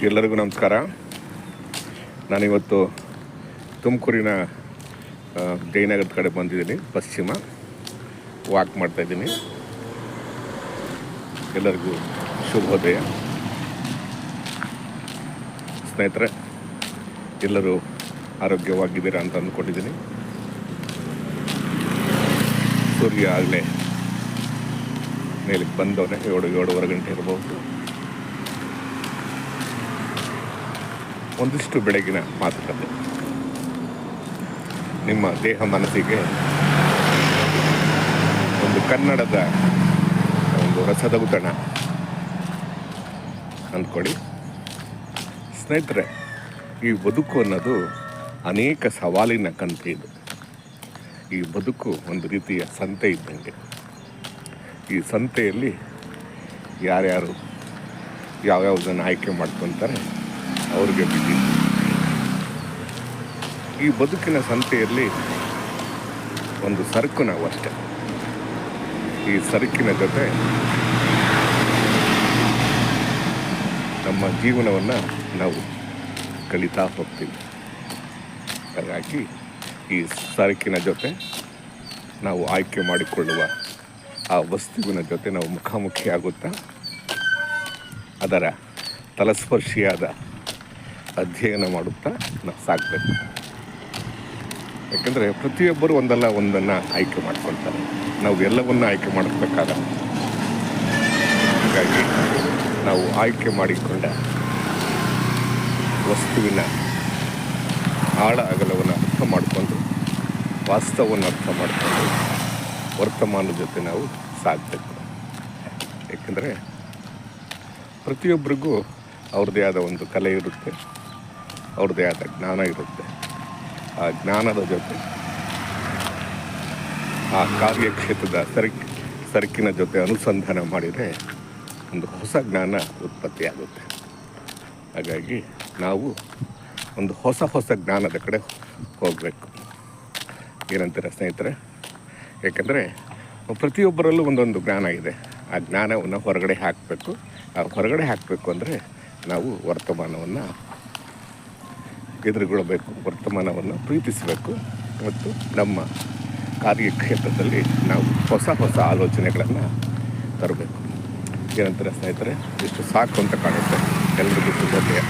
ಎಲ್ಲರಿಗೂ ನಮಸ್ಕಾರ. ನಾನಿವತ್ತು ತುಮಕೂರಿನ ಜಯನಗರದ ಕಡೆ ಬಂದಿದ್ದೀನಿ. ಪಶ್ಚಿಮ ವಾಕ್ ಮಾಡ್ತಾಯಿದ್ದೀನಿ. ಎಲ್ಲರಿಗೂ ಶುಭೋದಯ. ಸ್ನೇಹಿತರೆ, ಎಲ್ಲರೂ ಆರೋಗ್ಯವಾಗಿದ್ದೀರಾ ಅಂತ ಅಂದ್ಕೊಂಡಿದ್ದೀನಿ. ಸೂರ್ಯ ಆಗಲೇ ಮೇಲಕ್ಕೆ ಬಂದವನೇ 7-7:15 ಗಂಟೆ ಇರಬಹುದು. ಒಂದಿಷ್ಟು ಬೆಳಗಿನ ಮಾತುಕತೆ ನಿಮ್ಮ ದೇಹ ಮನಸ್ಸಿಗೆ ಒಂದು ಕನ್ನಡದ ಒಂದು ರಸದೌತಣ ಅಂದ್ಕೊಳ್ಳಿ. ಸ್ನೇಹಿತರೆ, ಈ ಬದುಕು ಅನ್ನೋದು ಅನೇಕ ಸವಾಲಿನ ಕಂತೆ. ಇದು ಈ ಬದುಕು ಒಂದು ರೀತಿಯ ಸಂತೆ ಇದ್ದಂಗೆ. ಈ ಸಂತೆಯಲ್ಲಿ ಯಾರ್ಯಾರು ಯಾವ್ಯಾವುದನ್ನು ಆಯ್ಕೆ ಮಾಡ್ಕೊತಾರೆ ಅವ್ರಿಗೆ ಬಿಡಿ. ಈ ಬದುಕಿನ ಸಂತೆಯಲ್ಲಿ ಒಂದು ಸರಕು ನಾವು ಅಷ್ಟೆ. ಈ ಸರಕಿನ ಜೊತೆ ನಮ್ಮ ಜೀವನವನ್ನು ನಾವು ಕಳೀತಾ ಹೋಗ್ತೀವಿ. ಹಾಗಾಗಿ ಈ ಸರಕಿನ ಜೊತೆ ನಾವು ಆಯ್ಕೆ ಮಾಡಿಕೊಳ್ಳುವ ಆ ವಸ್ತುವಿನ ಜೊತೆ ನಾವು ಮುಖಾಮುಖಿ ಆಗುತ್ತಾ ಅದರ ತಲಸ್ಪರ್ಶಿಯಾದ ಅಧ್ಯಯನ ಮಾಡುತ್ತಾ ನಾವು ಸಾಗಬೇಕು. ಯಾಕೆಂದರೆ ಪ್ರತಿಯೊಬ್ಬರು ಒಂದಲ್ಲ ಒಂದನ್ನು ಆಯ್ಕೆ ಮಾಡ್ಕೊಳ್ತಾರೆ. ನಾವು ಎಲ್ಲವನ್ನು ಆಯ್ಕೆ ಮಾಡಬೇಕಾಗಲ್ಲ. ಹಾಗಾಗಿ ನಾವು ಆಯ್ಕೆ ಮಾಡಿಕೊಂಡ ವಸ್ತುವಿನ ಆಳ ಅಗಲವನ್ನು ಅರ್ಥ ಮಾಡಿಕೊಂಡು, ವಾಸ್ತವವನ್ನು ಅರ್ಥ ಮಾಡಿಕೊಂಡು ವರ್ತಮಾನದ ಜೊತೆ ನಾವು ಸಾಗಬೇಕು. ಏಕೆಂದರೆ ಪ್ರತಿಯೊಬ್ಬರಿಗೂ ಅವ್ರದ್ದೇ ಆದ ಒಂದು ಕಲೆ ಇರುತ್ತೆ, ಅವ್ರದ್ದೇ ಆದ ಜ್ಞಾನ ಇರುತ್ತೆ. ಆ ಜ್ಞಾನದ ಜೊತೆ ಆ ಕಾರ್ಯಕ್ಷೇತ್ರದ ಸರಕಿನ ಜೊತೆ ಅನುಸಂಧಾನ ಮಾಡಿದರೆ ಒಂದು ಹೊಸ ಜ್ಞಾನ ಉತ್ಪತ್ತಿಯಾಗುತ್ತೆ. ಹಾಗಾಗಿ ನಾವು ಒಂದು ಹೊಸ ಜ್ಞಾನದ ಕಡೆ ಹೋಗಬೇಕು. ಏನಂತೀರ ಸ್ನೇಹಿತರೆ? ಏಕೆಂದರೆ ಪ್ರತಿಯೊಬ್ಬರಲ್ಲೂ ಒಂದೊಂದು ಜ್ಞಾನ ಇದೆ. ಆ ಜ್ಞಾನವನ್ನು ಹೊರಗಡೆ ಹಾಕಬೇಕು. ಆ ಹೊರಗಡೆ ಹಾಕಬೇಕು ಅಂದರೆ ನಾವು ವರ್ತಮಾನವನ್ನು ಎದುರುಗೊಳ್ಳಬೇಕು, ವರ್ತಮಾನವನ್ನು ಪ್ರೀತಿಸಬೇಕು ಮತ್ತು ನಮ್ಮ ಕಾರ್ಯಕ್ಷೇತ್ರದಲ್ಲಿ ನಾವು ಹೊಸ ಆಲೋಚನೆಗಳನ್ನು ತರಬೇಕು. ಏನಂತಾರೆ ಸ್ನೇಹಿತರೆ? ಇಷ್ಟು ಸಾಕು ಅಂತ ಕಾಣುತ್ತೆ. ಎಲ್ಲರಿಗೂ ಶುಭೋದಯ.